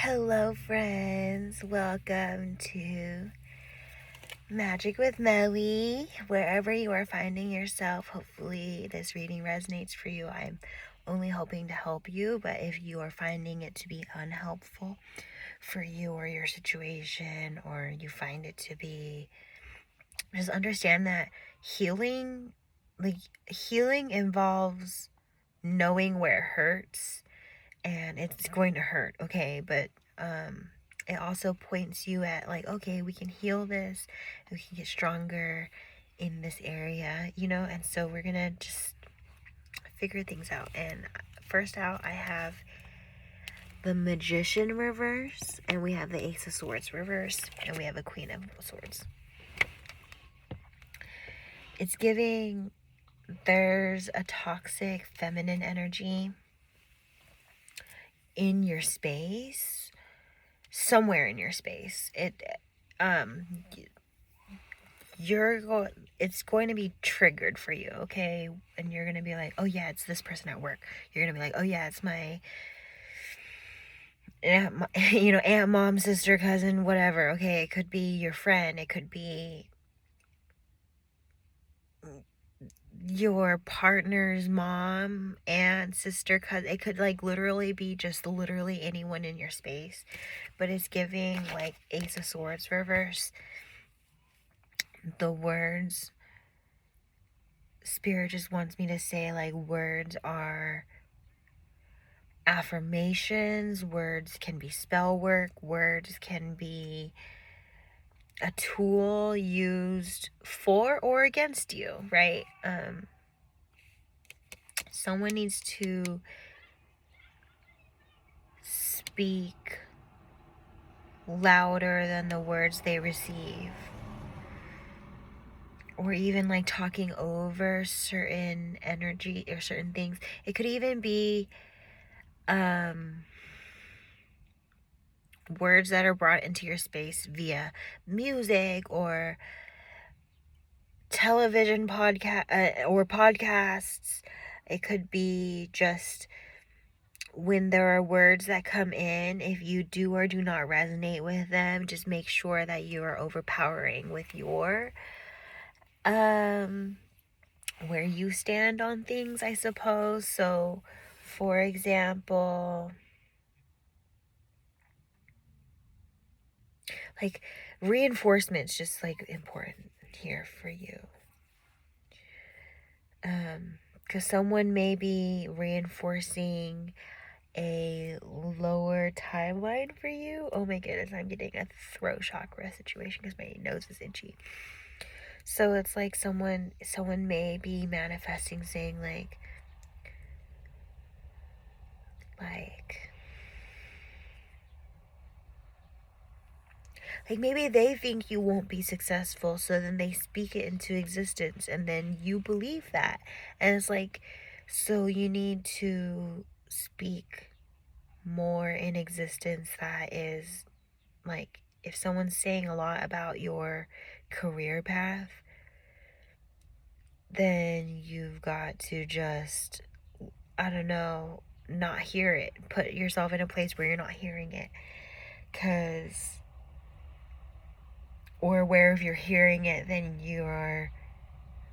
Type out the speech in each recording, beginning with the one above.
Hello, friends. Welcome to Magic with Melly. Wherever you are finding yourself, hopefully this reading resonates for you. I'm only hoping to help you, but if you are finding it to be unhelpful for you or your situation, or you find it to be, just understand that healing involves knowing where it hurts, and it's going to hurt, okay? But it also points you at, like, okay, we can heal this, we can get stronger in this area, and so we're gonna just figure things out. And first out, I have the Magician reverse, and we have the Ace of Swords reverse, and we have a Queen of Swords. It's giving there's a toxic feminine energy in your space, somewhere in your space. It's going to be triggered for you, okay? And you're going to be like, oh yeah, it's this person at work. You're going to be like, oh yeah, it's my aunt, mom, sister, cousin, whatever, okay? It could be your friend. It could be your partner's mom, aunt, sister, cousin. It could literally be just literally anyone in your space. But it's giving Ace of Swords reverse. The words, Spirit just wants me to say, words are affirmations. Words can be spell work. Words can be a tool used for or against you, right? Someone needs to speak louder than the words they receive, or even talking over certain energy or certain things. It could even be words that are brought into your space via music or television or podcasts. It could be just when there are words that come in, if you do or do not resonate with them, just make sure that you are overpowering with your where you stand on things, I suppose. So for example, reinforcement's just important here for you, because someone may be reinforcing a lower timeline for you. Oh my goodness, I'm getting a throat chakra situation because my nose is itchy. So it's like someone may be manifesting, saying like maybe they think you won't be successful, so then they speak it into existence, and then you believe that. And it's like, so you need to speak more in existence. That is, if someone's saying a lot about your career path, then you've got to just, I don't know, not hear it. Put yourself in a place where you're not hearing it. Or where if you're hearing it, then you're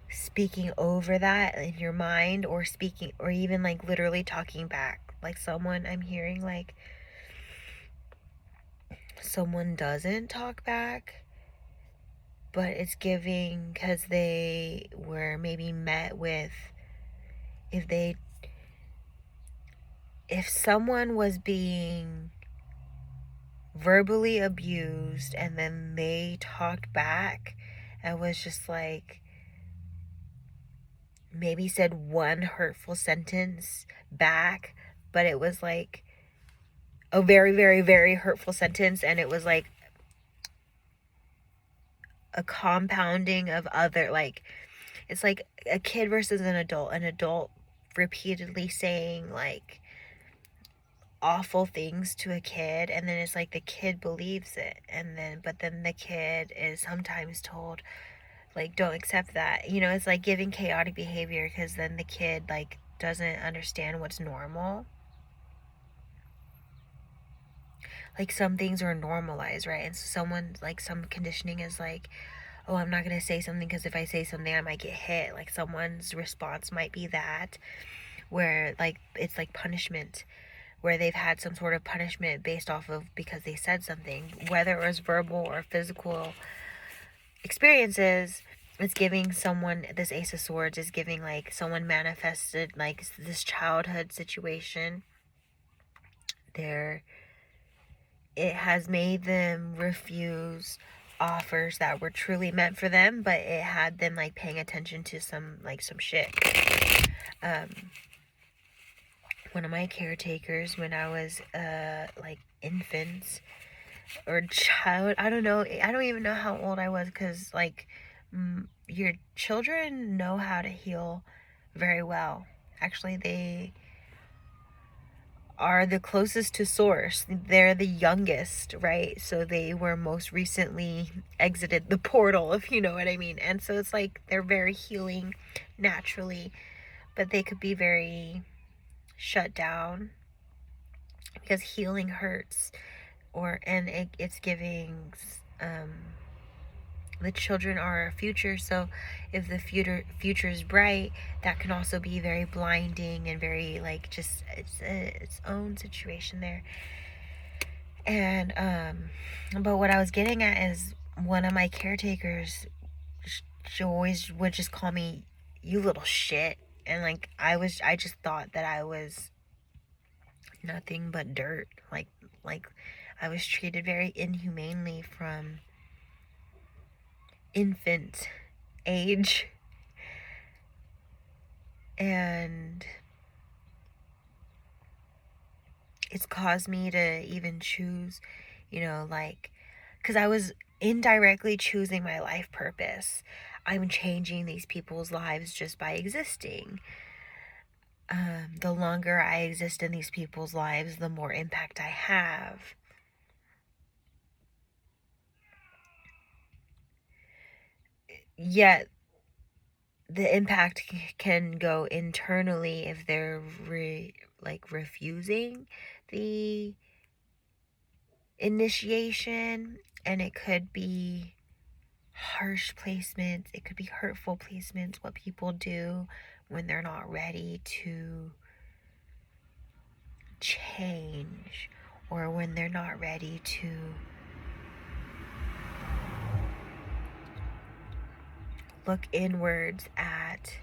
speaking over that in your mind, or speaking, or even literally talking back. Someone, I'm hearing someone doesn't talk back, but it's giving because they were maybe met with, if someone was being verbally abused and then they talked back and was just maybe said one hurtful sentence back, but it was a very, very, very hurtful sentence, and it was a compounding of other, it's like a kid versus an adult repeatedly saying awful things to a kid, and then it's the kid believes it, but then the kid is sometimes told don't accept that. It's giving chaotic behavior, because then the kid doesn't understand what's normal. like some things are normalized, right? And so someone, like some conditioning is like, oh, I'm not going to say something because if I say something I might get hit. Like someone's response might be that, where like it's like punishment, where they've had some sort of punishment based off of because they said something, whether it was verbal or physical experiences. It's giving someone, this Ace of Swords is giving like someone manifested like this childhood situation there. It has made them refuse offers that were truly meant for them, but it had them like paying attention to some shit. One of my caretakers when I was like infants or child, I don't know, I don't even know how old I was, because like your children know how to heal very well. Actually, they are the closest to source. They're the youngest, right? So they were most recently exited the portal, if you know what I mean. And so it's like they're very healing naturally, but they could be very shut down because healing hurts. It's giving the children are our future, so if the future is bright, that can also be very blinding and very like just its own situation there. And but what I was getting at is one of my caretakers, she always would just call me you little shit, and like I just thought that I was nothing but dirt, like I was treated very inhumanely from infant age. And it's caused me to even choose, like, because I was indirectly choosing my life purpose. I'm changing these people's lives just by existing. The longer I exist in these people's lives, the more impact I have. Yet the impact can go internally if they're refusing the initiation, and it could be harsh placements, it could be hurtful placements, what people do when they're not ready to change, or when they're not ready to look inwards at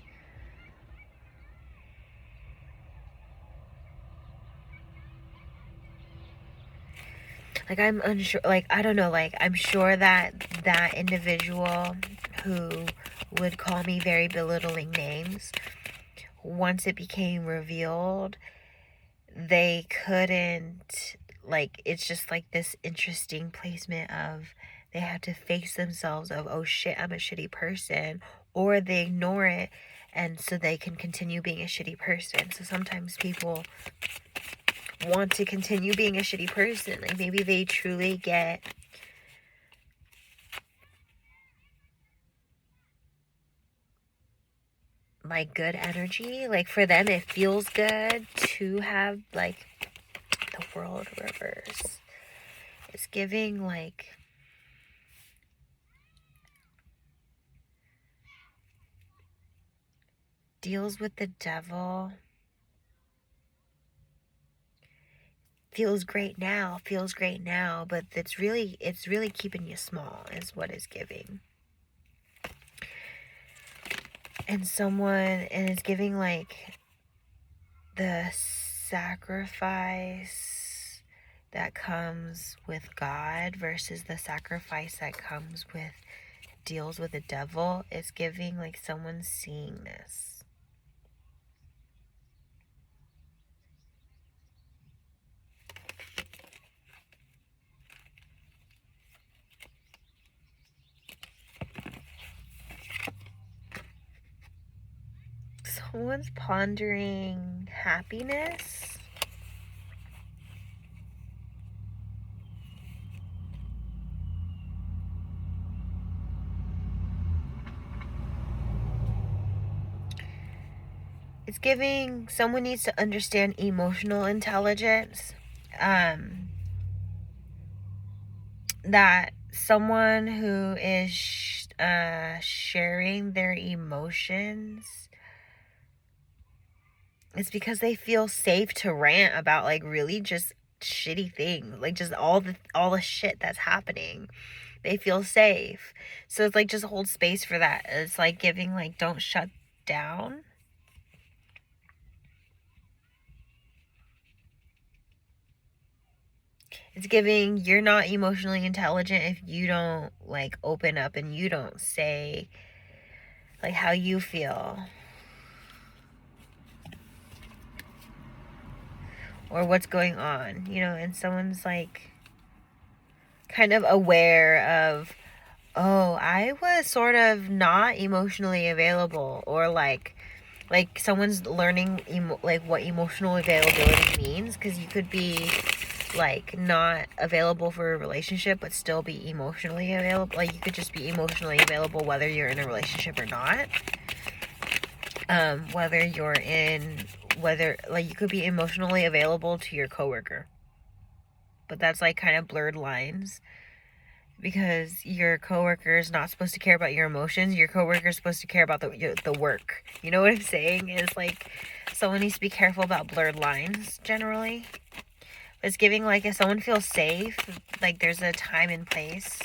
like, I'm unsure, like, I don't know, like, I'm sure that that individual who would call me very belittling names, once it became revealed, they couldn't, like, it's just like this interesting placement of they have to face themselves of, oh shit, I'm a shitty person, or they ignore it and so they can continue being a shitty person. So sometimes people want to continue being a shitty person, like maybe they truly get like good energy, like for them it feels good to have like the world reverse. It's giving like deals with the devil. Feels great now, but it's really keeping you small is what it's giving. And it's giving like the sacrifice that comes with God versus the sacrifice that comes with deals with the devil. It's giving like someone seeing this. Someone's pondering happiness. It's giving someone needs to understand emotional intelligence. that someone who is sharing their emotions, it's because they feel safe to rant about like really just shitty things, like just all the shit that's happening. They feel safe. So it's like just hold space for that. It's like giving like don't shut down. It's giving you're not emotionally intelligent if you don't like open up and you don't say like how you feel or what's going on, you know, and someone's like kind of aware of, oh, I was sort of not emotionally available, or like someone's learning like what emotional availability means, because you could be like not available for a relationship but still be emotionally available. Like you could just be emotionally available whether you're in a relationship or not. Whether like you could be emotionally available to your coworker, but that's like kind of blurred lines, because your coworker is not supposed to care about your emotions. Your coworker is supposed to care about the work. You know what I'm saying? Is like someone needs to be careful about blurred lines generally. It's giving like if someone feels safe, like there's a time and place.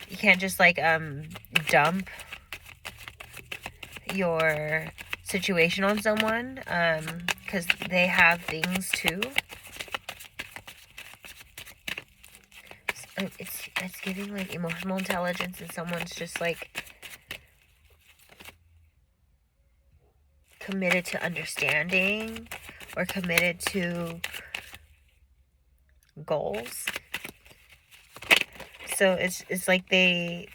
You can't just like dump your situation on someone because they have things too. It's giving like emotional intelligence, and someone's just like committed to understanding or committed to goals. So it's like they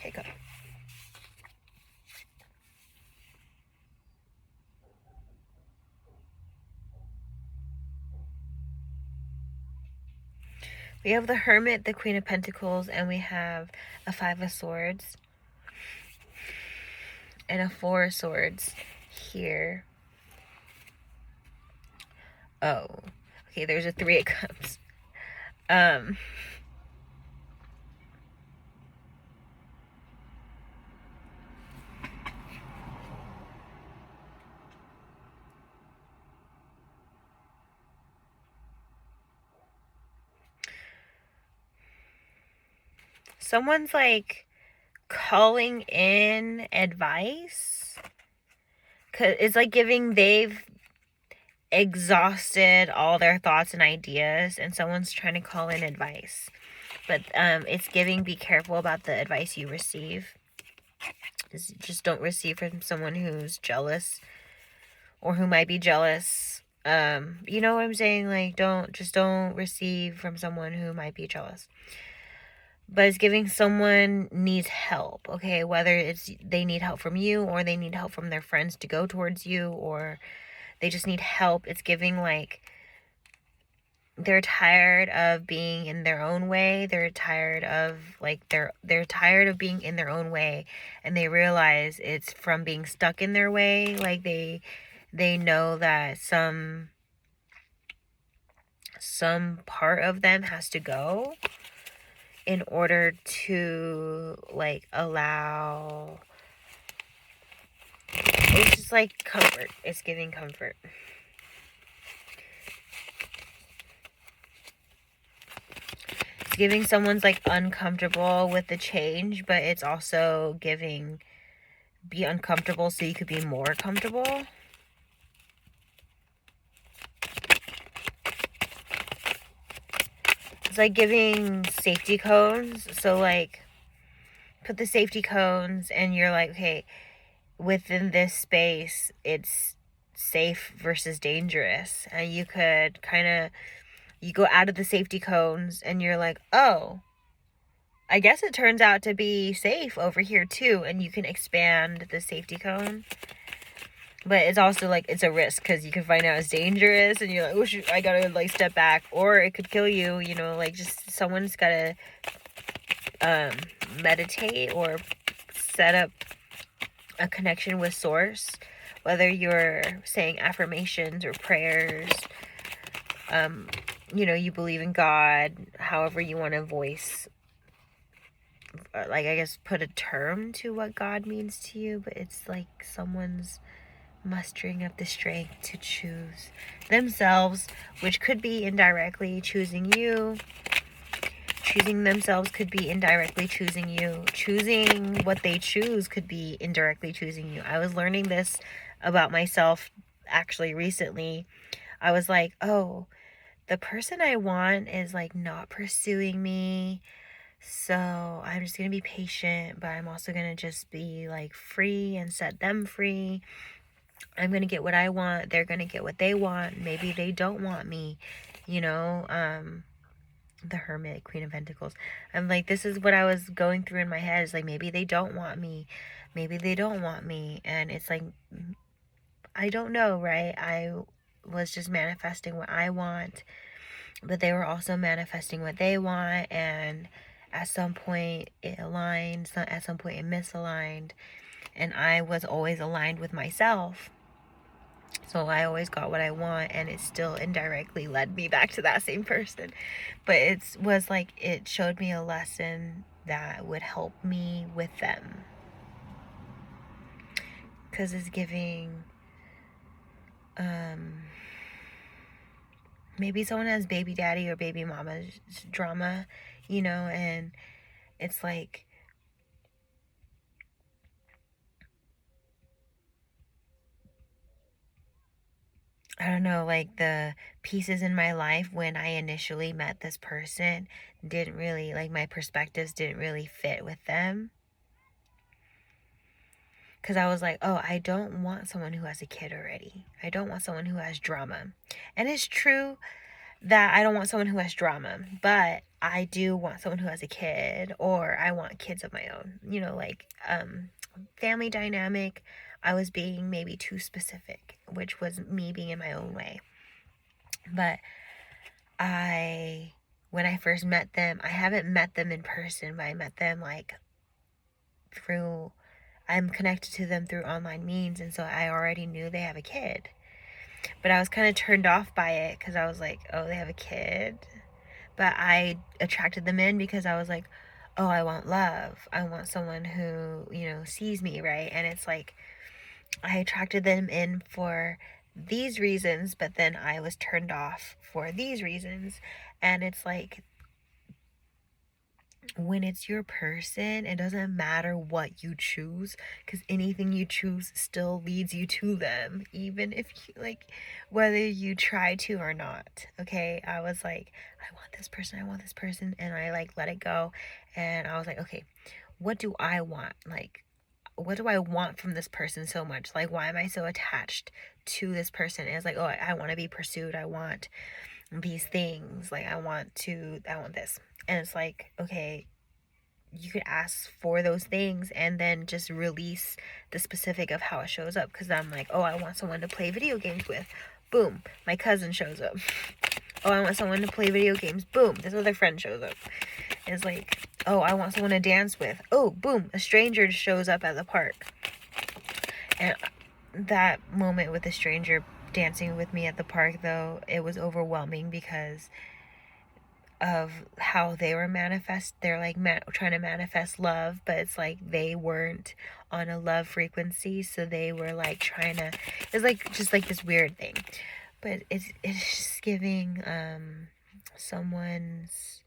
hiccup. We have the Hermit, the Queen of Pentacles, and we have a Five of Swords and a Four of Swords here. Oh, okay, there's a Three of Cups. Someone's like calling in advice, cause it's like giving they've exhausted all their thoughts and ideas, and someone's trying to call in advice. But it's giving be careful about the advice you receive. Just don't receive from someone who's jealous or who might be jealous. You know what I'm saying? Like don't receive from someone who might be jealous. But it's giving someone needs help, okay? Whether it's they need help from you, or they need help from their friends to go towards you, or they just need help. It's giving like they're tired of being in their own way. They're tired of like they're tired of being in their own way, and they realize it's from being stuck in their way. Like they know that some part of them has to go in order to like allow. It's just like comfort. It's giving comfort. It's giving someone's like uncomfortable with the change, but it's also giving be uncomfortable so you could be more comfortable. It's like giving safety cones. So like put the safety cones and you're like, okay, within this space it's safe versus dangerous. And you could kind of, you go out of the safety cones and you're like, oh, I guess it turns out to be safe over here too. And you can expand the safety cone. But it's also like, it's a risk because you can find out it's dangerous and you're like, oh shoot, I gotta like step back, or it could kill you, you know, like just someone's gotta meditate or set up a connection with source, whether you're saying affirmations or prayers, you know, you believe in God, however you want to voice, like, I guess, put a term to what God means to you, but it's like someone's mustering up the strength to choose themselves, which could be indirectly choosing you. Choosing themselves could be indirectly choosing you. Choosing what they choose could be indirectly choosing you. I was learning this about myself actually recently. I was like, oh, the person I want is like not pursuing me. So I'm just going to be patient, but I'm also going to just be like free and set them free. I'm going to get what I want. They're going to get what they want. Maybe they don't want me, you know, the Hermit, Queen of Pentacles. I'm like, this is what I was going through in my head. It's like, maybe they don't want me. Maybe they don't want me. And it's like, I don't know, right? I was just manifesting what I want, but they were also manifesting what they want. And at some point it aligned, at some point it misaligned. And I was always aligned with myself. So I always got what I want, and it still indirectly led me back to that same person. But it was like, it showed me a lesson that would help me with them. Because it's giving, maybe someone has baby daddy or baby mama drama, you know, and it's like, I don't know, like the pieces in my life when I initially met this person didn't really, like, my perspectives didn't really fit with them. Because I was like, oh, I don't want someone who has a kid already. I don't want someone who has drama. And it's true that I don't want someone who has drama, but I do want someone who has a kid, or I want kids of my own. You know, like, family dynamic, I was being maybe too specific, which was me being in my own way. But when I first met them, I haven't met them in person, but I met them like through, I'm connected to them through online means, and so I already knew they have a kid. But I was kind of turned off by it because I was like, oh, they have a kid. But I attracted them in because I was like, oh, I want love. I want someone who, you know, sees me, right? And it's like, I attracted them in for these reasons, but then I was turned off for these reasons. And it's like, when it's your person, it doesn't matter what you choose, because anything you choose still leads you to them, even if you, like, whether you try to or not. Okay, I was like, I want this person, and I like let it go, and I was like, okay, what do I want? Like, what do I want from this person so much? Like, why am I so attached to this person? And it's like, oh, I want to be pursued. I want these things. Like, I want this. And it's like, okay, you could ask for those things and then just release the specific of how it shows up. Because I'm like, oh, I want someone to play video games with. Boom, my cousin shows up. Oh, I want someone to play video games. Boom, this other friend shows up. And it's like, oh, I want someone to dance with. Oh, boom, a stranger shows up at the park. And that moment with the stranger dancing with me at the park, though, it was overwhelming because of how they were they're like trying to manifest love, but it's like they weren't on a love frequency, so they were like trying to, it's like just like this weird thing. But it's just giving someone's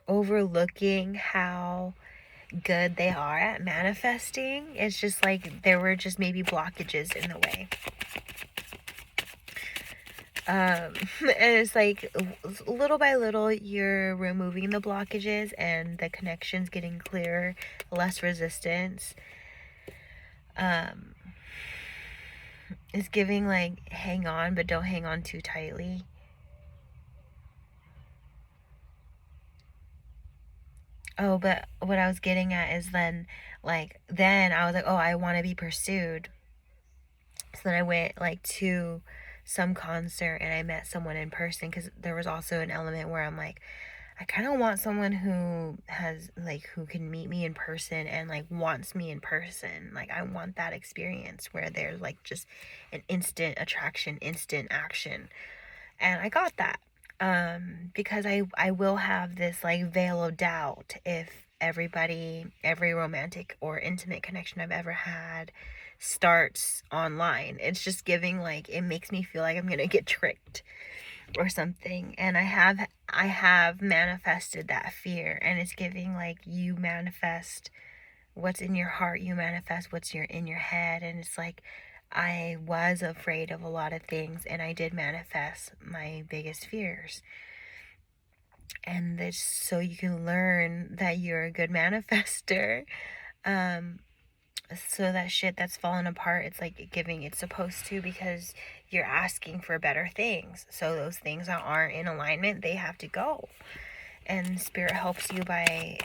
overlooking how good they are at manifesting. It's just like there were just maybe blockages in the way. And it's like little by little you're removing the blockages and the connections getting clearer, less resistance. It's giving like hang on, but don't hang on too tightly. Oh, but what I was getting at is then I was like, oh, I want to be pursued. So then I went like to some concert and I met someone in person, because there was also an element where I'm like, I kind of want someone who has, like, who can meet me in person and, like, wants me in person. Like, I want that experience where there's, like, just an instant attraction, instant action. And I got that. Because I will have this, like, veil of doubt if every romantic or intimate connection I've ever had starts online. It's just giving, like, it makes me feel like I'm gonna get tricked or something. And I have manifested that fear, and it's giving, like, you manifest what's in your heart, you manifest what's in your head. And it's like, I was afraid of a lot of things, and I did manifest my biggest fears. And this, so you can learn that you're a good manifester. So that shit that's fallen apart, it's like giving, it's supposed to, because you're asking for better things. So those things that aren't in alignment, they have to go. And spirit helps you by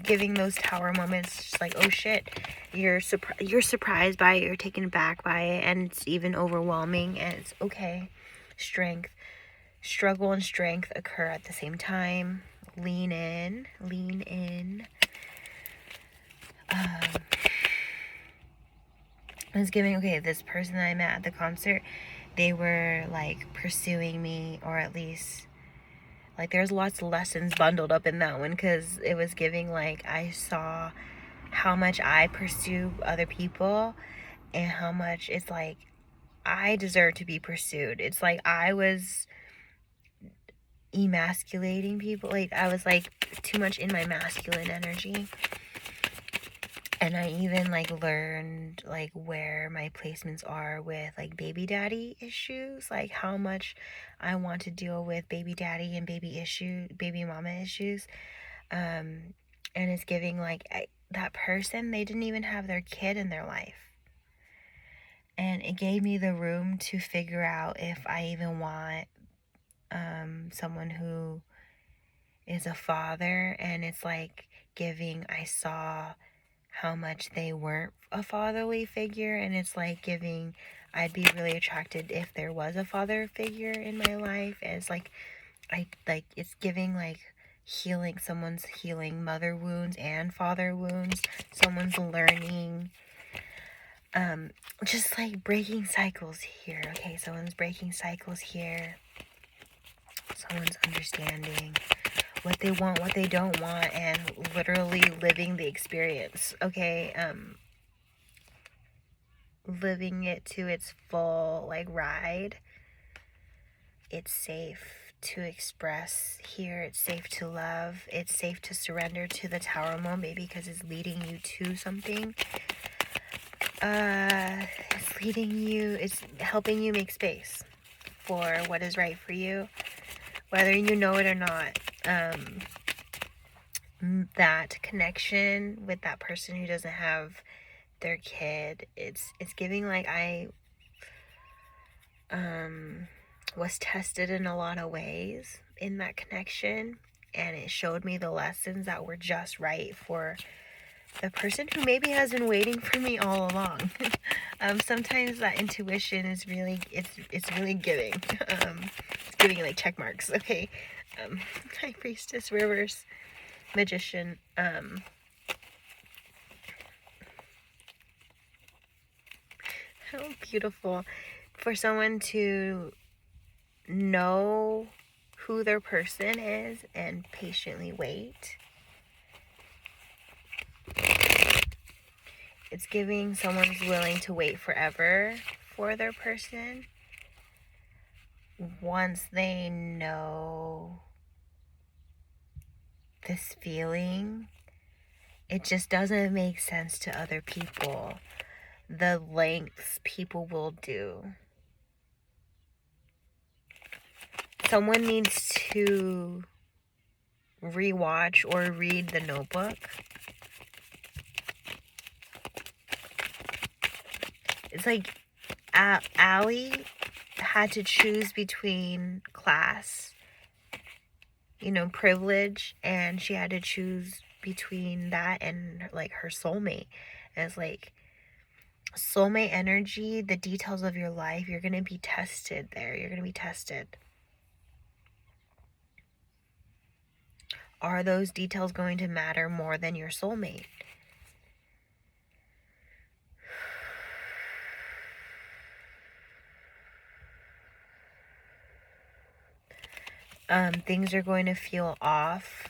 giving those tower moments, just like, oh shit, you're surprised by it, you're taken aback by it, and it's even overwhelming, and it's okay. Struggle and strength occur at the same time. Lean in. I was giving, okay, this person that I met at the concert, they were, like, pursuing me, or at least, like, there's lots of lessons bundled up in that one, because it was giving, like, I saw how much I pursue other people, and how much it's like I deserve to be pursued. It's like I was emasculating people. Like, I was, like, too much in my masculine energy. And I even, like, learned, like, where my placements are with, like, baby daddy issues, like, how much I want to deal with baby daddy and baby mama issues. And it's giving, like, that person, they didn't even have their kid in their life. And it gave me the room to figure out if I even want someone who is a father. And it's like giving, I saw how much they weren't a fatherly figure, and it's like giving, I'd be really attracted if there was a father figure in my life. And it's like, it's giving, like, healing, someone's healing mother wounds and father wounds, someone's learning, just like breaking cycles here. Okay, someone's breaking cycles here, someone's understanding what they want, what they don't want, and literally living the experience. Okay, living it to its full, like, ride. It's safe to express here, it's safe to love, it's safe to surrender to the tower moment, because it's leading you to something. It's helping you make space for what is right for you, whether you know it or not. That connection with that person who doesn't have their kid, it's giving, like, I was tested in a lot of ways in that connection, and it showed me the lessons that were just right for the person who maybe has been waiting for me all along. Sometimes that intuition is really, it's really giving. It's giving, like, check marks. Okay, High Priestess, Reverse Magician. How beautiful for someone to know who their person is and patiently wait. It's giving someone's willing to wait forever for their person once they know this feeling. It just doesn't make sense to other people, the lengths people will do. Someone needs to rewatch or read The Notebook. It's like Allie had to choose between class, privilege, and she had to choose between that and, like, her soulmate. And it's like, soulmate energy, the details of your life, you're going to be tested there. You're going to be tested. Are those details going to matter more than your soulmate? Things are going to feel off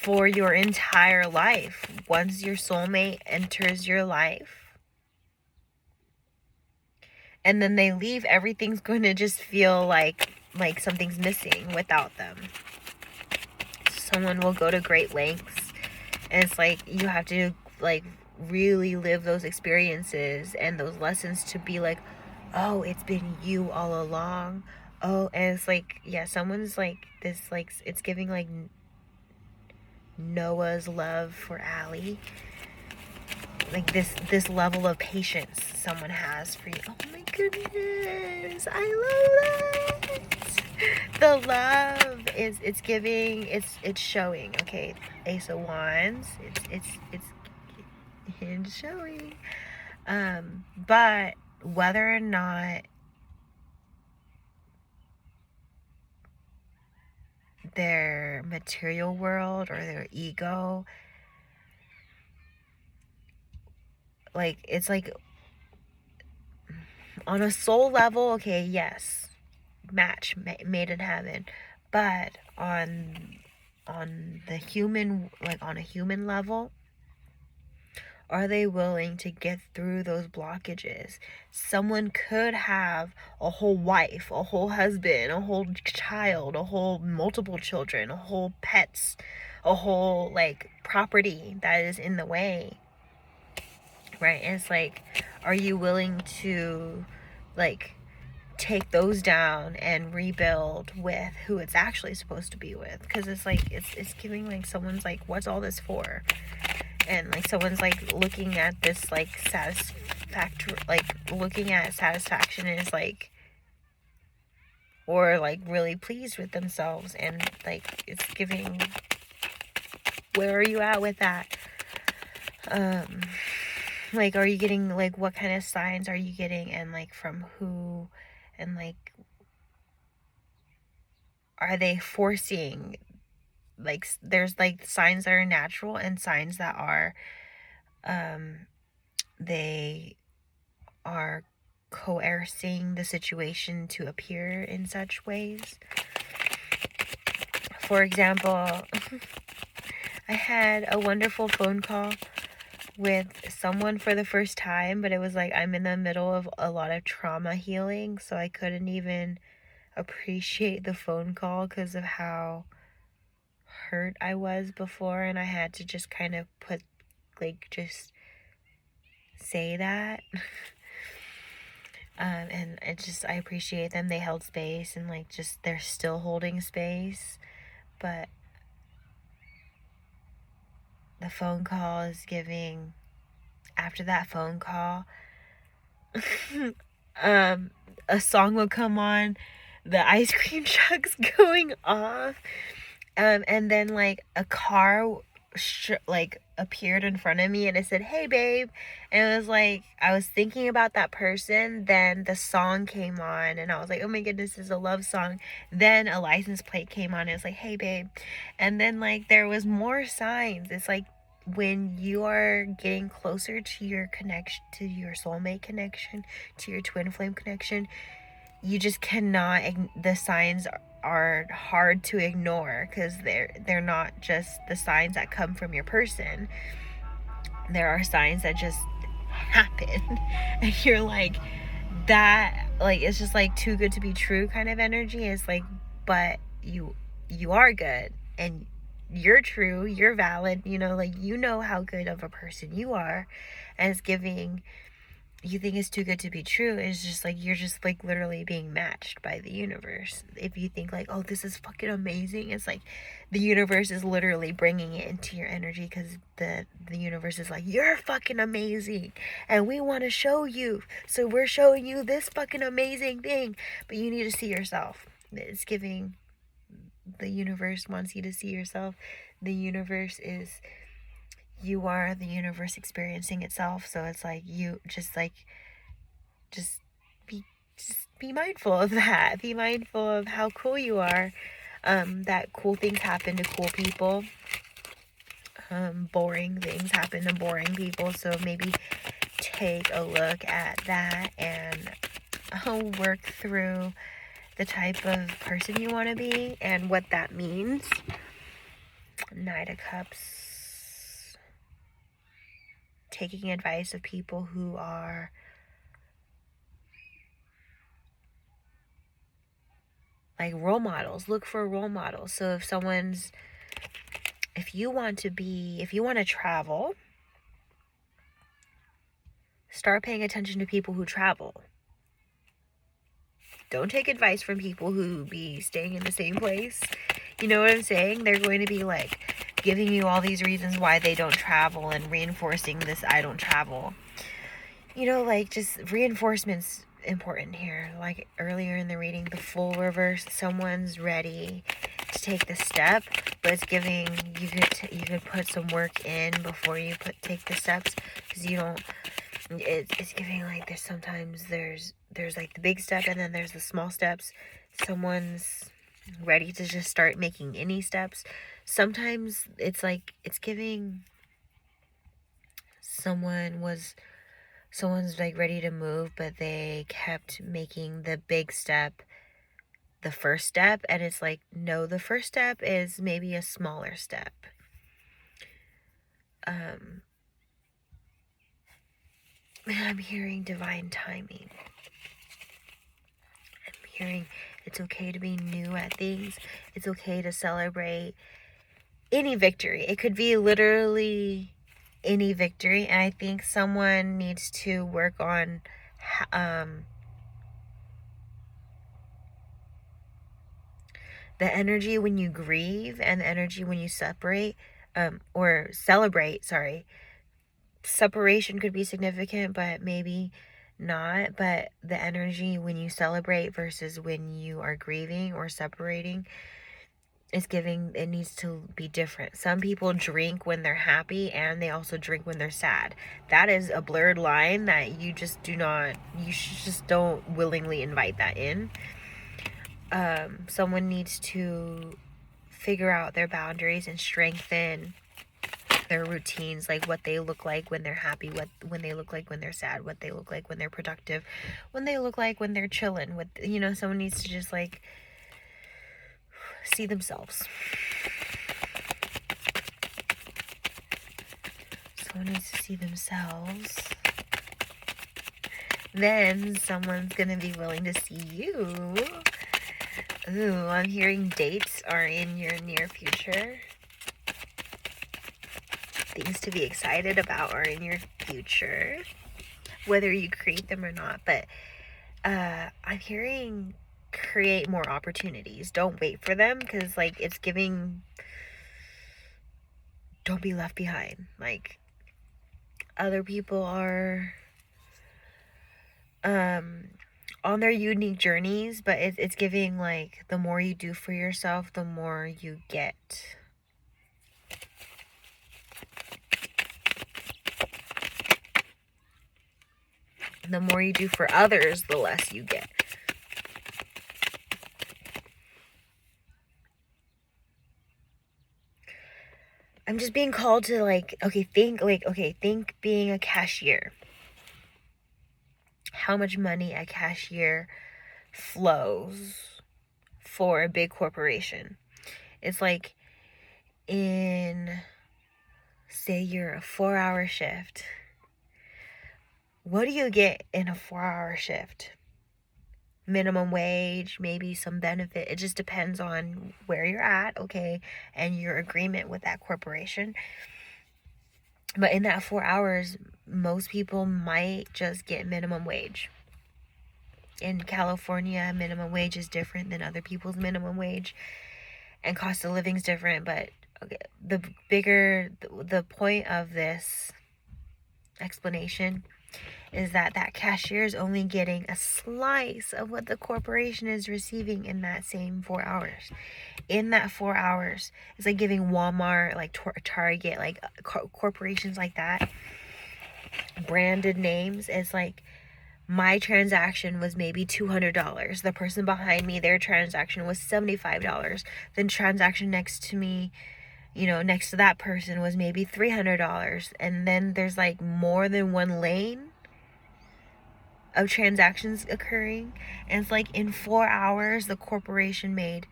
for your entire life. Once your soulmate enters your life and then they leave, everything's going to just feel like something's missing without them. Someone will go to great lengths, and it's like you have to like really live those experiences and those lessons to be like, oh, it's been you all along. Oh, and it's like, yeah, someone's like this, like it's giving like Noah's love for Allie. Like this level of patience someone has for you. Oh my goodness, I love that. The love is, it's giving, it's showing. Okay, Ace of Wands, it's showing. But whether or not their material world or their ego, like it's like on a soul level, okay, yes, match made in heaven, but on the human, like on a human level, are they willing to get through those blockages? Someone could have a whole wife, a whole husband, a whole child, a whole multiple children, a whole pets, a whole like property that is in the way, right? And it's like, are you willing to like take those down and rebuild with who it's actually supposed to be with? Because it's like it's giving like someone's like, what's all this for? And like someone's like looking at this like satisfactory, like looking at satisfaction is like, or like really pleased with themselves, and like it's giving, where are you at with that? Like, are you getting like, what kind of signs are you getting, and like from who, and like are they forcing, like there's like signs that are natural and signs that are they are coercing the situation to appear in such ways. For example, I had a wonderful phone call with someone for the first time, but it was like I'm in the middle of a lot of trauma healing, so I couldn't even appreciate the phone call because of how hurt I was before, and I had to just kind of put, like, just say that. And I appreciate them. They held space, and like just they're still holding space. But the phone call is giving, after that phone call, a song will come on, the ice cream truck's going off, and then like a car like appeared in front of me, and it said, "Hey babe," and it was like I was thinking about that person. Then the song came on, and I was like, oh my goodness, this is a love song. Then a license plate came on, and it was like, "Hey babe," and then like there was more signs. It's like when you are getting closer to your connection, to your soulmate connection, to your twin flame connection, you just cannot, the signs are hard to ignore, because they're not just the signs that come from your person. There are signs that just happen and you're like, that, like, it's just like too good to be true kind of energy. It's like, but you are good, and you're true, you're valid, you know, like, you know how good of a person you are, and it's giving, you think it's too good to be true. It's just like you're just like literally being matched by the universe. If you think like, oh, this is fucking amazing, it's like the universe is literally bringing it into your energy, because the universe is like, you're fucking amazing and we want to show you, so we're showing you this fucking amazing thing, but you need to see yourself. It's giving, the universe wants you to see yourself. The universe is, you are the universe experiencing itself. So it's like, you just like, just be just be mindful of that. Be mindful of how cool you are. That cool things happen to cool people. Boring things happen to boring people. So maybe take a look at that and work through the type of person you want to be and what that means. Knight of Cups. Taking advice of people who are like role models. Look for role models. So if you want to travel, start paying attention to people who travel. Don't take advice from people who be staying in the same place. You know what I'm saying? They're going to be like giving you all these reasons why they don't travel and reinforcing this I don't travel. You know, like just reinforcement's important here. Like earlier in the reading, the full reverse, someone's ready to take the step, but it's giving you could put some work in before you take the steps, because you don't. It's giving like there's like the big step and then there's the small steps. Someone's ready to just start making any steps. Sometimes it's like it's giving someone's like ready to move, but they kept making the big step the first step, and it's like, no, the first step is maybe a smaller step. I'm hearing divine timing. I'm hearing it's okay to be new at things. It's okay to celebrate any victory. It could be literally any victory, and I think someone needs to work on the energy when you grieve and the energy when you separate, or celebrate, sorry. Separation could be significant, but maybe not. But the energy when you celebrate versus when you are grieving or separating is giving, it needs to be different. Some people drink when they're happy and they also drink when they're sad. That is a blurred line that you just don't willingly invite that in. Someone needs to figure out their boundaries and strengthen their routines, like what they look like when they're happy, when they look like when they're sad, what they look like when they're productive, when they look like when they're chilling. Someone needs to just like see themselves. Someone needs to see themselves. Then someone's gonna be willing to see you. Ooh, I'm hearing dates are in your near future. Things to be excited about are in your future, whether you create them or not. But I'm hearing create more opportunities. Don't wait for them, because like it's giving, don't be left behind. Like other people are on their unique journeys, but it's giving like the more you do for yourself, the more you get. The more you do for others, the less you get. I'm just being called to think being a cashier. How much money a cashier flows for a big corporation. It's like say you're a 4-hour shift. What do you get in a 4-hour shift? Minimum wage, maybe some benefit. It just depends on where you're at, okay, and your agreement with that corporation. But in that 4 hours, most people might just get minimum wage. In California, minimum wage is different than other people's minimum wage, and cost of living is different. But okay, the point of this explanation is that cashier is only getting a slice of what the corporation is receiving in that same 4 hours. In that 4 hours, it's like giving Walmart, like Target, like corporations like that, branded names. It's like my transaction was maybe $200. The person behind me, their transaction was $75. The transaction next to me, you know, next to that person was maybe $300. And then there's like more than one lane of transactions occurring. And it's like in 4 hours, the corporation made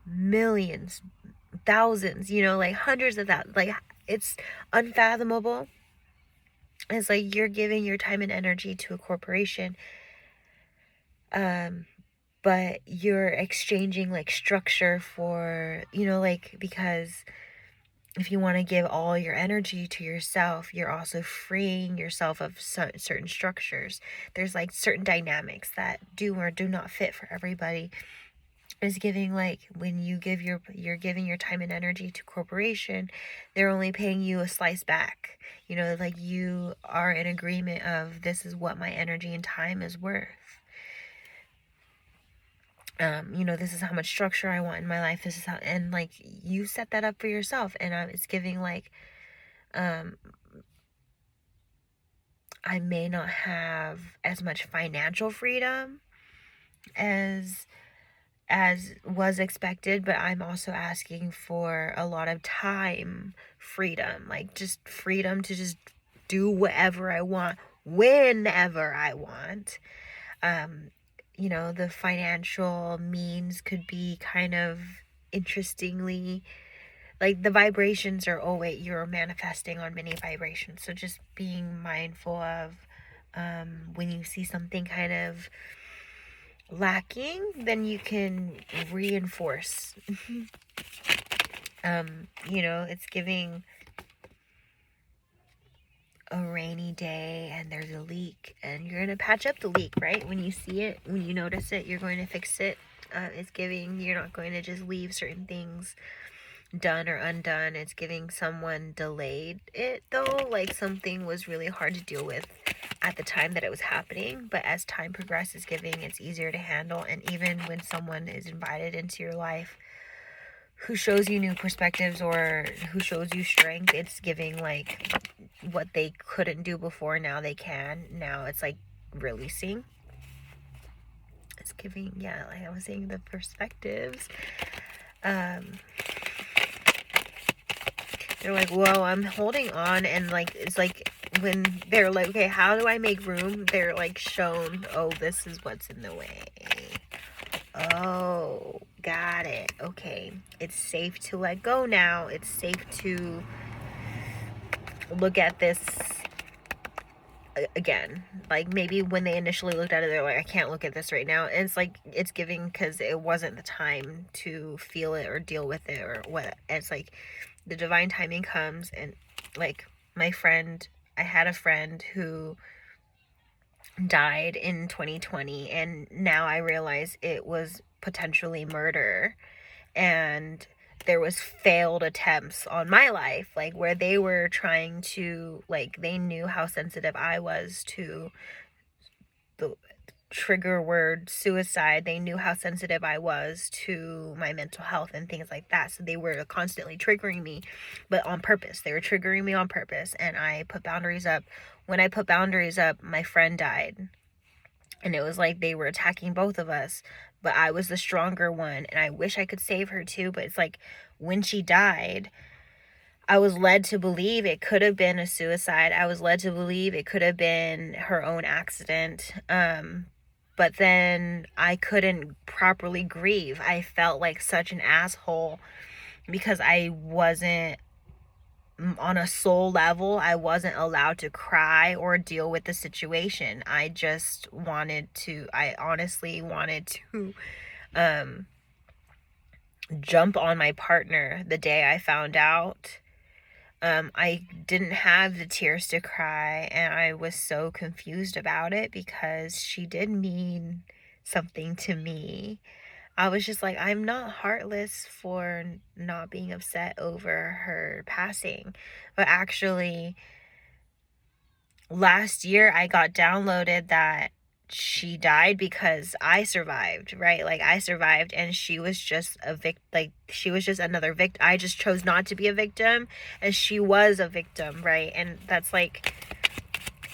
millions, thousands, you know, like hundreds of that. Like, it's unfathomable. It's like you're giving your time and energy to a corporation, but you're exchanging like structure for, you know, like, because if you want to give all your energy to yourself, you're also freeing yourself of certain structures. There's like certain dynamics that do or do not fit for everybody. Is giving, like, when you give you're giving your time and energy to corporation, they're only paying you a slice back. You know, like, you are in agreement of, this is what my energy and time is worth. You know, this is how much structure I want in my life. This is how, and like, you set that up for yourself. And it's giving like, I may not have as much financial freedom as was expected, but I'm also asking for a lot of time freedom, like just freedom to just do whatever I want, whenever I want. You know, the financial means could be kind of interestingly, like, the vibrations are always, you're manifesting on many vibrations. So just being mindful of, when you see something kind of lacking, then you can reinforce. You know, it's giving a rainy day and there's a leak, and you're gonna patch up the leak, right? When you see it, when you notice it, you're going to fix it. It's giving, you're not going to just leave certain things done or undone. It's giving someone delayed it, though, like something was really hard to deal with at the time that it was happening, but as time progresses, giving, it's easier to handle. And even when someone is invited into your life who shows you new perspectives or who shows you strength, it's giving like what they couldn't do before, now they can. Now it's like releasing. It's giving, yeah, like I was saying, the perspectives. They're like, whoa, I'm holding on. And like, it's like when they're like, okay, how do I make room? They're like shown, oh, this is what's in the way. Oh, got it. Okay. It's safe to let go now. It's safe to look at this again. Like, maybe when they initially looked at it, they're like, I can't look at this right now. And it's like, it's giving because it wasn't the time to feel it or deal with it or what. And it's like the divine timing comes. And like my friend, I had a friend who died in 2020, and now I realize it was potentially murder. And there was failed attempts on my life, like where they were trying to, like, they knew how sensitive I was to the trigger word suicide. They knew how sensitive I was to my mental health and things like that. So they were constantly triggering me, but on purpose. They were triggering me on purpose. And I put boundaries up. When I put boundaries up, my friend died. And it was like they were attacking both of us, but I was the stronger one. And I wish I could save her too. But it's like when she died, I was led to believe it could have been a suicide. I was led to believe it could have been her own accident. But then I couldn't properly grieve. I felt like such an asshole because I wasn't, on a soul level, I wasn't allowed to cry or deal with the situation. I just wanted to, I honestly wanted to jump on my partner the day I found out. I didn't have the tears to cry, and I was so confused about it because she did mean something to me. I was just like, I'm not heartless for not being upset over her passing. But actually, last year I got downloaded that she died because I survived, right? Like, I survived, and she was just a like, she was just another victim. I just chose not to be a victim, and she was a victim, right? And that's like,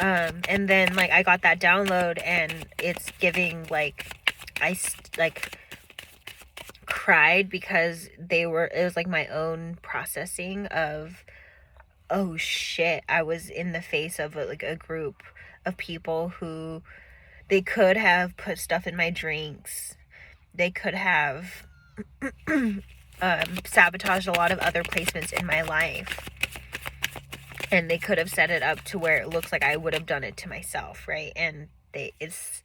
And then like I got that download, and it's giving like like cried because it was like my own processing of, oh shit, I was in the face of like a group of people who they could have put stuff in my drinks. They could have sabotaged a lot of other placements in my life. And they could have set it up to where it looks like I would have done it to myself, right? And if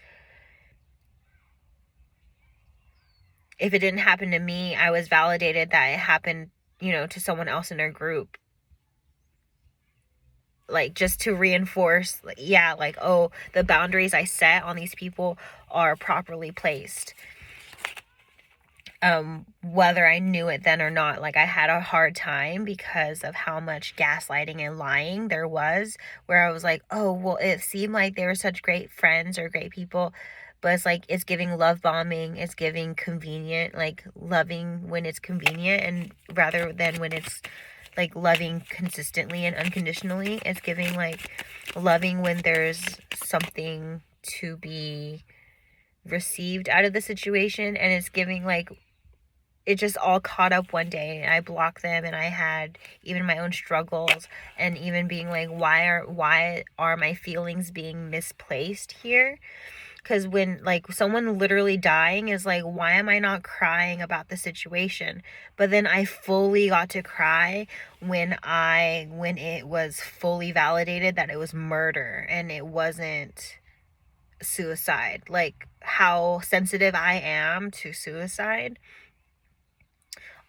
it didn't happen to me, I was validated that it happened, to someone else in their group. Like, just to reinforce, oh, the boundaries I set on these people are properly placed. Whether I knew it then or not, like I had a hard time because of how much gaslighting and lying there was, where I was like, oh, well, it seemed like they were such great friends or great people, but it's like, it's giving love bombing, it's giving convenient, like loving when it's convenient, and rather than when it's like loving consistently and unconditionally, it's giving like loving when there's something to be received out of the situation, and it's giving like, it just all caught up one day, and I blocked them, and I had even my own struggles, and even being like, why are my feelings being misplaced here? Because when like someone literally dying is like, why am I not crying about the situation? But then I fully got to cry when it was fully validated that it was murder and it wasn't suicide. Like how sensitive I am to suicide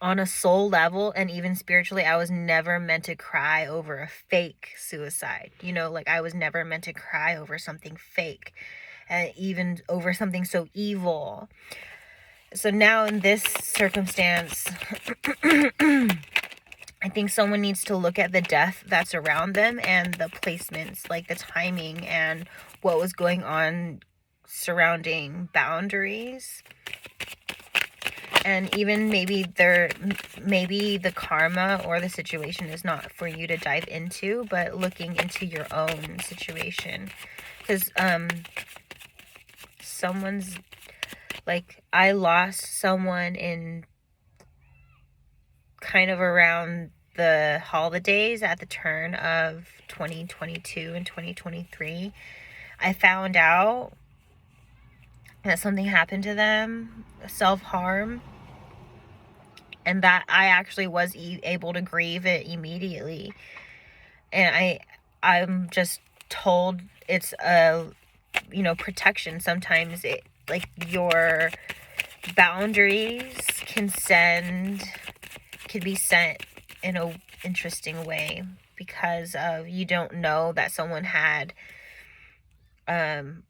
on a soul level and even spiritually, I was never meant to cry over a fake suicide. Like I was never meant to cry over something fake, and even over something so evil. So now in this circumstance, I think someone needs to look at the death that's around them and the placements, like the timing and what was going on surrounding boundaries. And even maybe the karma or the situation is not for you to dive into, but looking into your own situation. Because someone's like, I lost someone in kind of around the holidays at the turn of 2022 and 2023. I found out that something happened to them, self-harm, and that I actually was able to grieve it immediately. And I'm just told it's a, protection. Sometimes it, like, your boundaries can be sent in a interesting way, because of, you don't know that someone had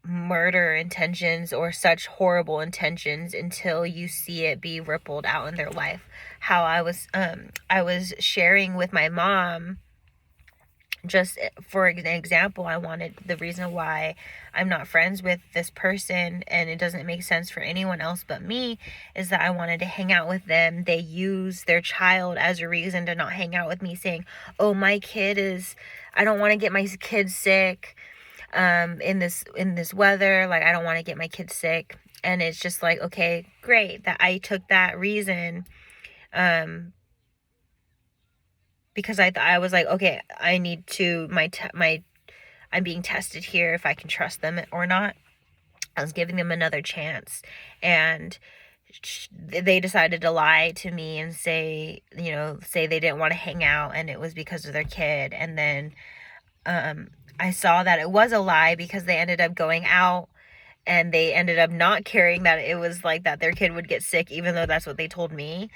murder intentions or such horrible intentions until you see it be rippled out in their life. How I was sharing with my mom, just for an example, the reason why I'm not friends with this person, and it doesn't make sense for anyone else but me, is that I wanted to hang out with them. They use their child as a reason to not hang out with me, saying, oh, I don't want to get my kid sick in this weather, like I don't want to get my kids sick. And it's just like, okay, great that I took that reason, because I was like, okay, I need to, I'm being tested here if I can trust them or not. I was giving them another chance, and they decided to lie to me and say they didn't want to hang out and it was because of their kid. And then I saw that it was a lie, because they ended up going out and they ended up not caring that it was like that their kid would get sick, even though that's what they told me.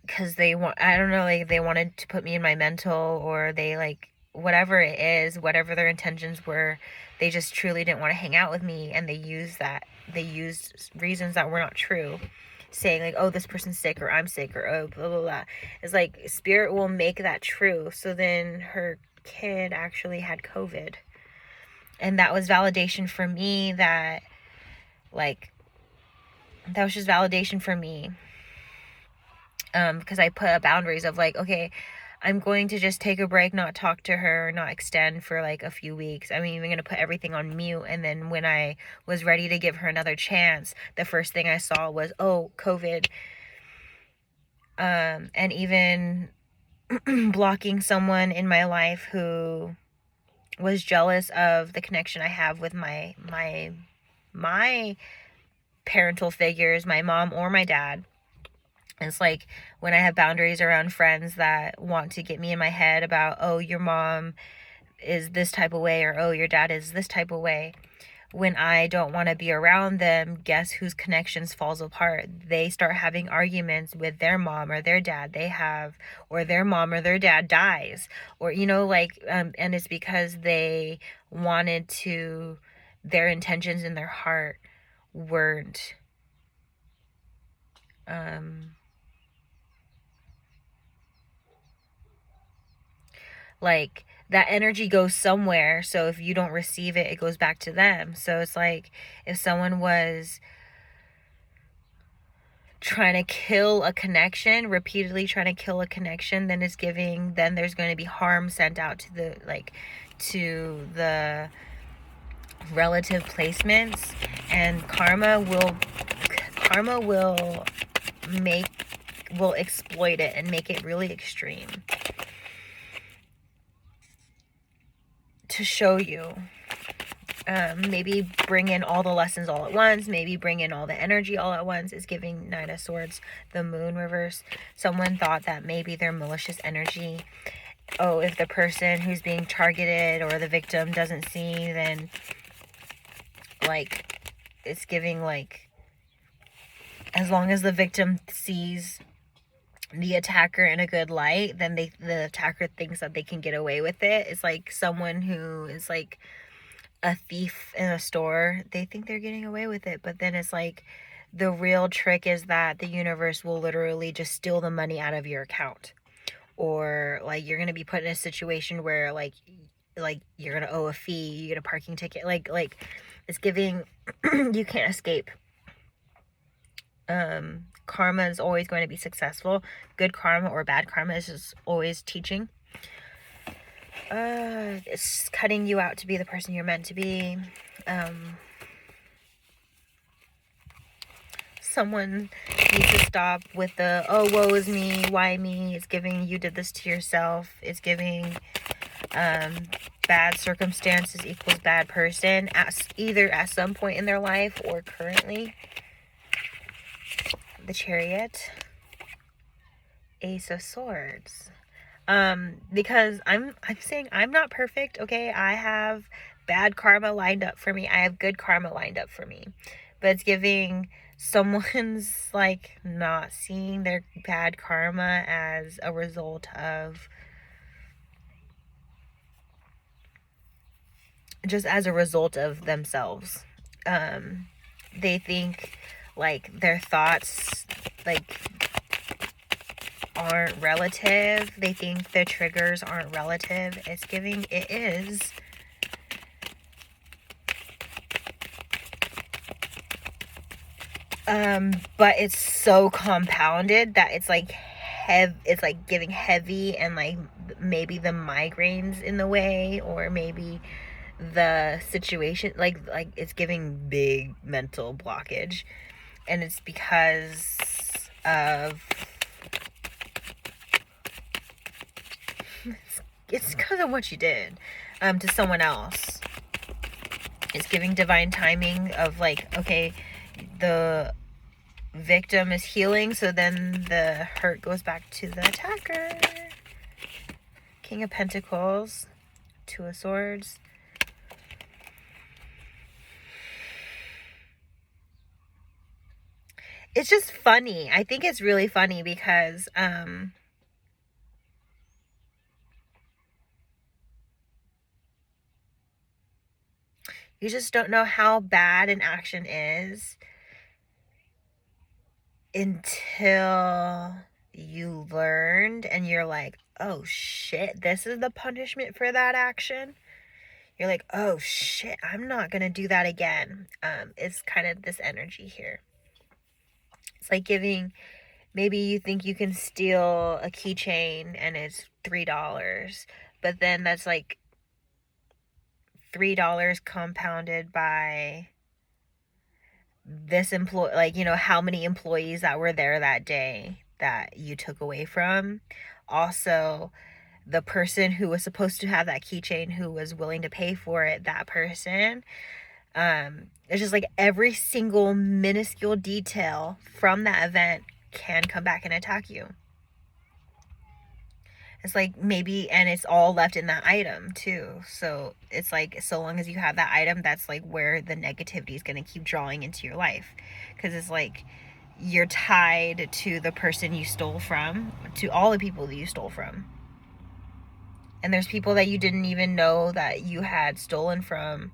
Because I don't know, like they wanted to put me in my mental, or they like, whatever it is, whatever their intentions were, they just truly didn't want to hang out with me. And they used reasons that were not true, saying like, oh, this person's sick, or I'm sick, or oh, blah, blah, blah. It's like spirit will make that true. So then her kid actually had COVID. And that was validation for me, that was just validation for me. Because I put up boundaries of like, okay, I'm going to just take a break, not talk to her, not extend for like a few weeks. I'm even going to put everything on mute. And then when I was ready to give her another chance, the first thing I saw was, oh, COVID. And even blocking someone in my life who was jealous of the connection I have with my parental figures, my mom or my dad. And it's like when I have boundaries around friends that want to get me in my head about, oh, your mom is this type of way, or oh, your dad is this type of way. When I don't want to be around them, guess whose connections falls apart? They start having arguments with their mom or their dad. Or their mom or their dad dies, or and it's because they wanted to, their intentions in their heart weren't like that energy goes somewhere. So if you don't receive it, it goes back to them. So it's like if someone was trying to kill a connection, repeatedly trying to kill a connection, then there's going to be harm sent out to the relative placements, and karma will exploit it and make it really extreme to show you. Maybe bring in all the lessons all at once, maybe bring in all the energy all at once. Is giving Knight of Swords, the moon reverse. Someone thought that maybe their malicious energy, oh, if the person who's being targeted or the victim doesn't see, then like it's giving like, as long as the victim sees the attacker in a good light, then the attacker thinks that they can get away with it. It's like someone who is like a thief in a store, they think they're getting away with it, but then it's like the real trick is that the universe will literally just steal the money out of your account, or like you're gonna be put in a situation where like you're gonna owe a fee, you get a parking ticket, like it's giving you can't escape. Karma is always going to be successful. Good karma or bad karma is just always teaching. It's cutting you out to be the person you're meant to be. Someone needs to stop with the, oh, woe is me, why me. It's giving, you did this to yourself. It's giving bad circumstances equals bad person, either at some point in their life or currently. The Chariot, Ace of Swords. Because I'm saying I'm not perfect, okay? I have bad karma lined up for me. I have good karma lined up for me. But it's giving someone's like not seeing their bad karma as a result of, just as a result of themselves. They think like their thoughts like aren't relative. They think their triggers aren't relative. It's giving, it is. But it's so compounded that it's like it's like giving heavy, and like maybe the migraines in the way, or maybe the situation, like it's giving big mental blockage, and it's because of it's because of what you did to someone else. It's giving divine timing of like, okay, the victim is healing, so then the hurt goes back to the attacker. King of Pentacles, Two of Swords. It's just funny. I think it's really funny because you just don't know how bad an action is until you learned and you're like, oh shit, this is the punishment for that action. You're like, oh shit, I'm not gonna do that again. It's kind of this energy here. It's like giving, maybe you think you can steal a keychain and it's $3. But then that's like $3 compounded by this employee, like, you know, how many employees that were there that day that you took away from. Also, the person who was supposed to have that keychain, who was willing to pay for it, that person. It's just like every single minuscule detail from that event can come back and attack you. It's like maybe, and it's all left in that item too. So it's like, so long as you have that item, that's like where the negativity is going to keep drawing into your life. Because it's like you're tied to the person you stole from, to all the people that you stole from. And there's people that you didn't even know that you had stolen from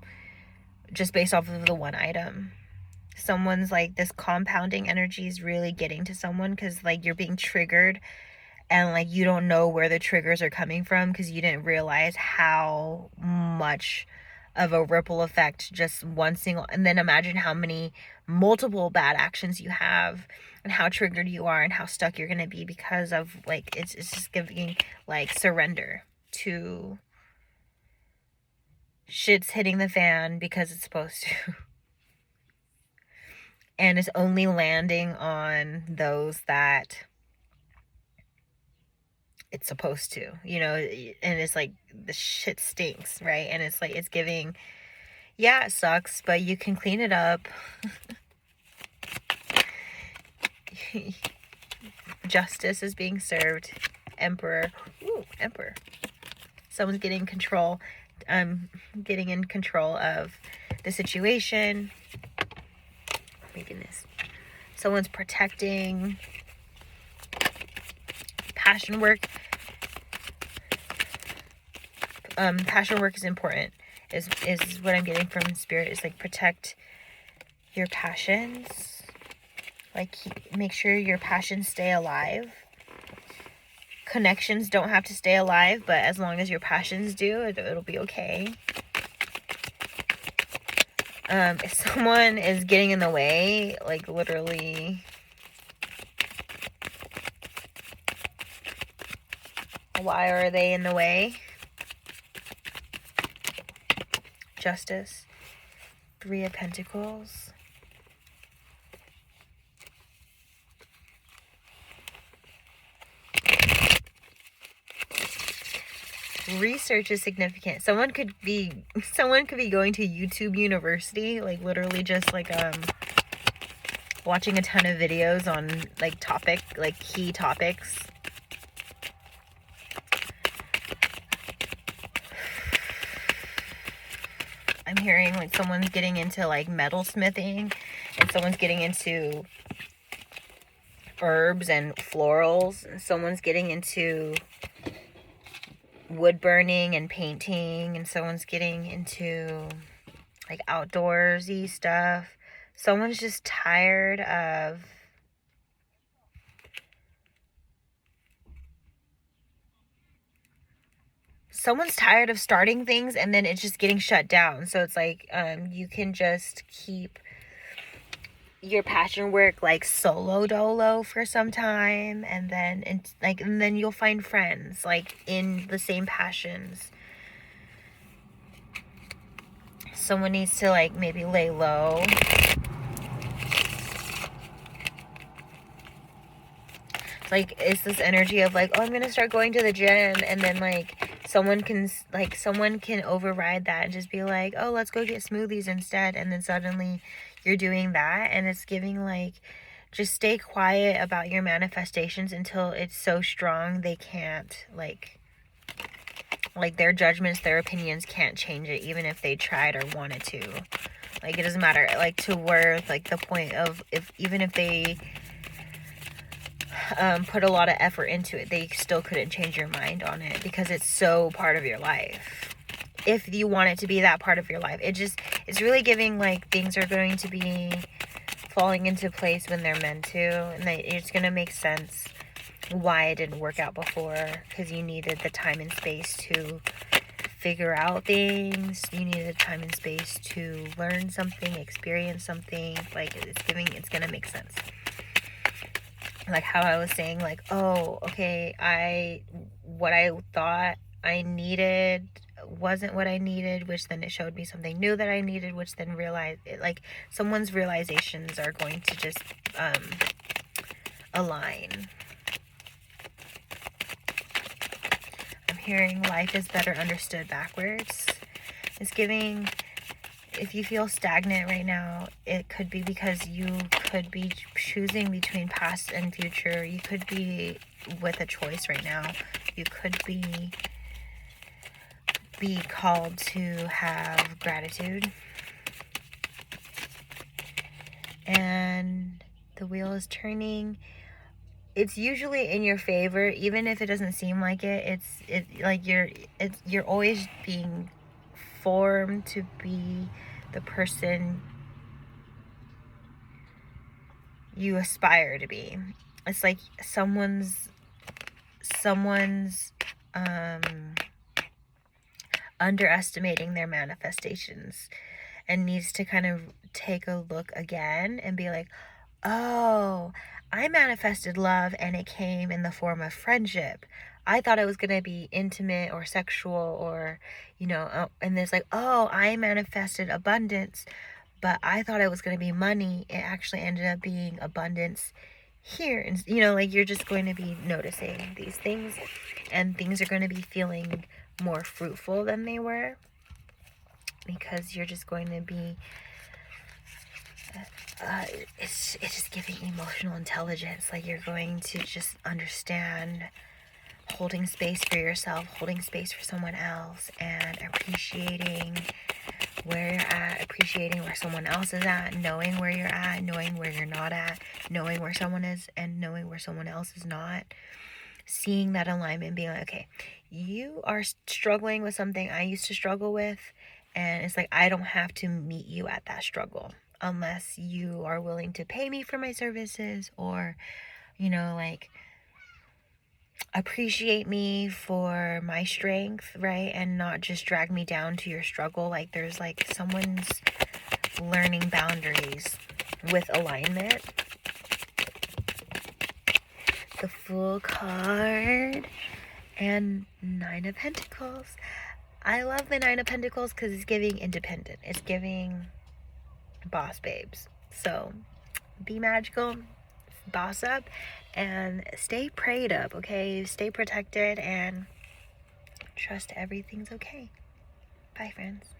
just based off of the one item. Someone's like, this compounding energy is really getting to someone because like you're being triggered, and like you don't know where the triggers are coming from because you didn't realize how much of a ripple effect just one single, and then imagine how many multiple bad actions you have and how triggered you are and how stuck you're gonna be because of like, it's just giving like surrender to shit's hitting the fan because it's supposed to. And it's only landing on those that it's supposed to, you know, and it's like the shit stinks, right? And it's like, it's giving, yeah, it sucks, but you can clean it up. Justice is being served. Emperor. Ooh, Emperor. Someone's getting control. Getting in control of the situation. My goodness. Someone's protecting. Passion work. Passion work is important. Is what I'm getting from Spirit. Is like protect your passions. Like make sure your passions stay alive. Connections don't have to stay alive, but as long as your passions do, it'll be okay. If someone is getting in the way, like literally, why are they in the way? Justice. 3 of Pentacles. Research is significant. Someone could be going to YouTube University, like literally just like watching a ton of videos on like key topics. I'm hearing like someone's getting into like metalsmithing, and someone's getting into herbs and florals, and someone's getting into wood burning and painting, and someone's getting into like outdoorsy stuff. Someone's just tired of starting things and then it's just getting shut down. So it's like you can just keep your passion work like solo dolo for some time, and then you'll find friends like in the same passions. Someone needs to like maybe lay low. Like it's this energy of like, oh, I'm gonna start going to the gym, and then like someone can override that and just be like, oh, let's go get smoothies instead, and then suddenly you're doing that, and it's giving like, just stay quiet about your manifestations until it's so strong they can't like their judgments, their opinions can't change it, even if they tried or wanted to. Like it doesn't matter, like to where like the point of even if they put a lot of effort into it, they still couldn't change your mind on it because it's so part of your life. If you want it to be that part of your life, it's really giving like things are going to be falling into place when they're meant to, and it's going to make sense why it didn't work out before, because you needed the time and space to figure out things. You needed time and space to learn something, experience something. Like it's going to make sense. Like how I was saying, like, oh, okay, I what I thought I needed wasn't what I needed, which then it showed me something new that I needed, which then realized it, like someone's realizations are going to just align. I'm hearing life is better understood backwards. It's giving, if you feel stagnant right now, it could be because you could be choosing between past and future. You could be with a choice right now. You could be called to have gratitude. And the wheel is turning. It's usually in your favor, even if it doesn't seem like it. You're always being formed to be the person you aspire to be. It's like someone's underestimating their manifestations and needs to kind of take a look again and be like, oh, I manifested love and it came in the form of friendship. I thought it was going to be intimate or sexual or, and there's like, oh, I manifested abundance, but I thought it was going to be money. It actually ended up being abundance here. And, you're just going to be noticing these things, and things are going to be feeling more fruitful than they were, because you're just going to be, it's just giving emotional intelligence. Like you're going to just understand holding space for yourself, holding space for someone else, and appreciating where you're at, appreciating where someone else is at, knowing where you're at, knowing where you're not at, knowing where someone is and knowing where someone else is not. Seeing that alignment, being like, okay, you are struggling with something I used to struggle with, and it's like, I don't have to meet you at that struggle unless you are willing to pay me for my services, or, appreciate me for my strength, right? And not just drag me down to your struggle. Like there's like someone's learning boundaries with alignment. The Fool card and Nine of Pentacles. I love the Nine of Pentacles because it's giving independent. It's giving boss babes. So be magical, boss up, and stay prayed up, okay? Stay protected and trust everything's okay. Bye, friends.